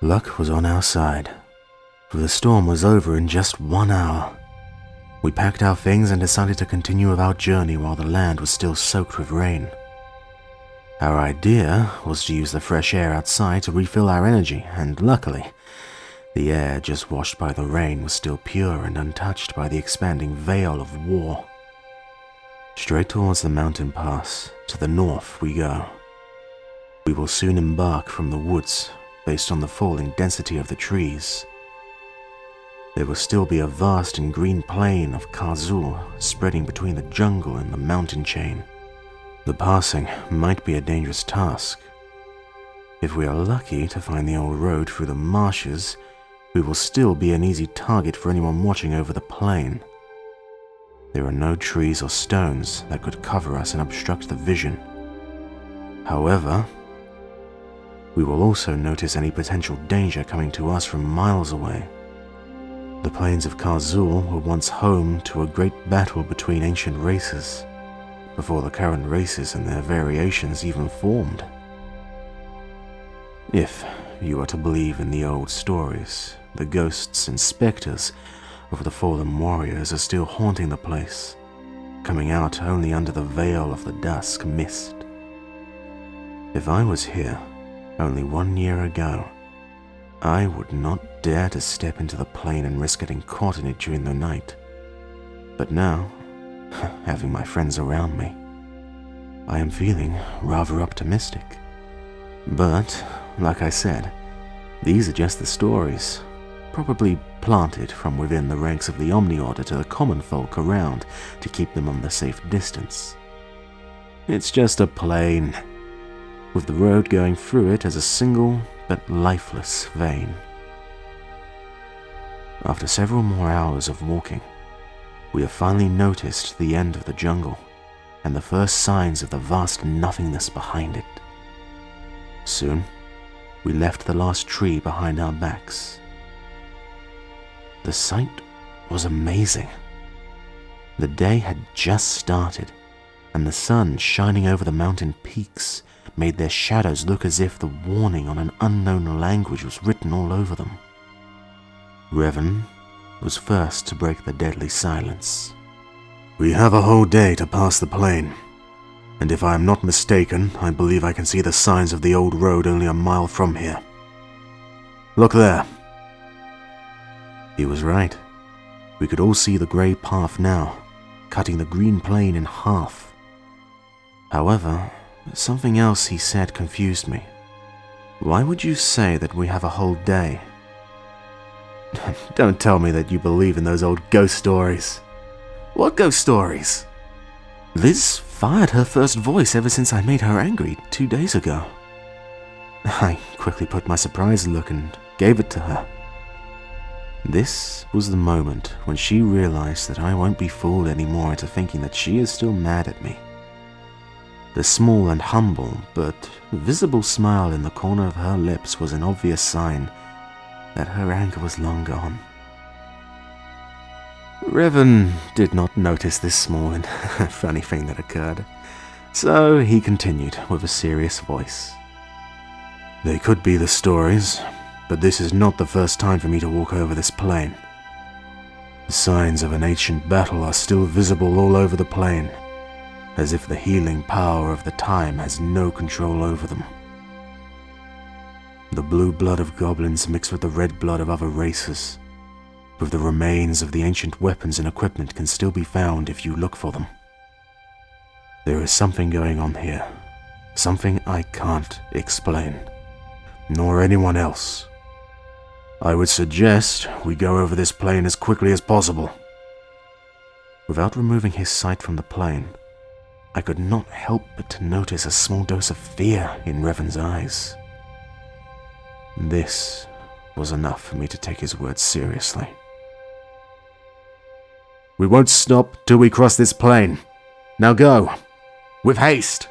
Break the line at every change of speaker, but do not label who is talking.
Luck was on our side, for the storm was over in just 1 hour. We packed our things and decided to continue with our journey while the land was still soaked with rain. Our idea was to use the fresh air outside to refill our energy, and luckily, the air just washed by the rain was still pure and untouched by the expanding veil of war. Straight towards the mountain pass, to the north we go. We will soon embark from the woods based on the falling density of the trees. There will still be a vast and green plain of Khar'zul spreading between the jungle and the mountain chain. The passing might be a dangerous task. If we are lucky to find the old road through the marshes, we will still be an easy target for anyone watching over the plain. There are no trees or stones that could cover us and obstruct the vision. However, we will also notice any potential danger coming to us from miles away. The plains of Khar'zul were once home to a great battle between ancient races, before the current races and their variations even formed. If you are to believe in the old stories, the ghosts and specters of the fallen warriors are still haunting the place, coming out only under the veil of the dusk mist. If I was here only 1 year ago, I would not dare to step into the plain and risk getting caught in it during the night. But now, having my friends around me, I am feeling rather optimistic. But, like I said, these are just the stories, probably planted from within the ranks of the Omni-Order to the common folk around to keep them on the safe distance. It's just a plain, with the road going through it as a single but lifeless vein. After several more hours of walking, we have finally noticed the end of the jungle and the first signs of the vast nothingness behind it. Soon, we left the last tree behind our backs. The sight was amazing. The day had just started, and the sun shining over the mountain peaks made their shadows look as if the warning on an unknown language was written all over them. Revan was first to break the deadly silence. "We have a whole day to pass the plain, and if I am not mistaken, I believe I can see the signs of the old road only a mile from here. Look there." He was right. We could all see the grey path now, cutting the green plain in half. However, something else he said confused me. "Why would you say that we have a whole day?" "Don't tell me that you believe in those old ghost stories." "What ghost stories?" "Liz fired her first voice ever since I made her angry 2 days ago." I quickly put my surprised look and gave it to her. This was the moment when she realized that I won't be fooled anymore into thinking that she is still mad at me. The small and humble but visible smile in the corner of her lips was an obvious sign that her anger was long gone. Revan did not notice this small and funny thing that occurred, so he continued with a serious voice. "They could be the stories, but this is not the first time for me to walk over this plain. The signs of an ancient battle are still visible all over the plain, as if the healing power of the time has no control over them. The blue blood of goblins mixed with the red blood of other races, with the remains of the ancient weapons and equipment can still be found if you look for them. There is something going on here, something I can't explain, nor anyone else. I would suggest we go over this plain as quickly as possible." Without removing his sight from the plain, I could not help but to notice a small dose of fear in Revan's eyes. This was enough for me to take his words seriously. "We won't stop till we cross this plain. Now go, with haste!"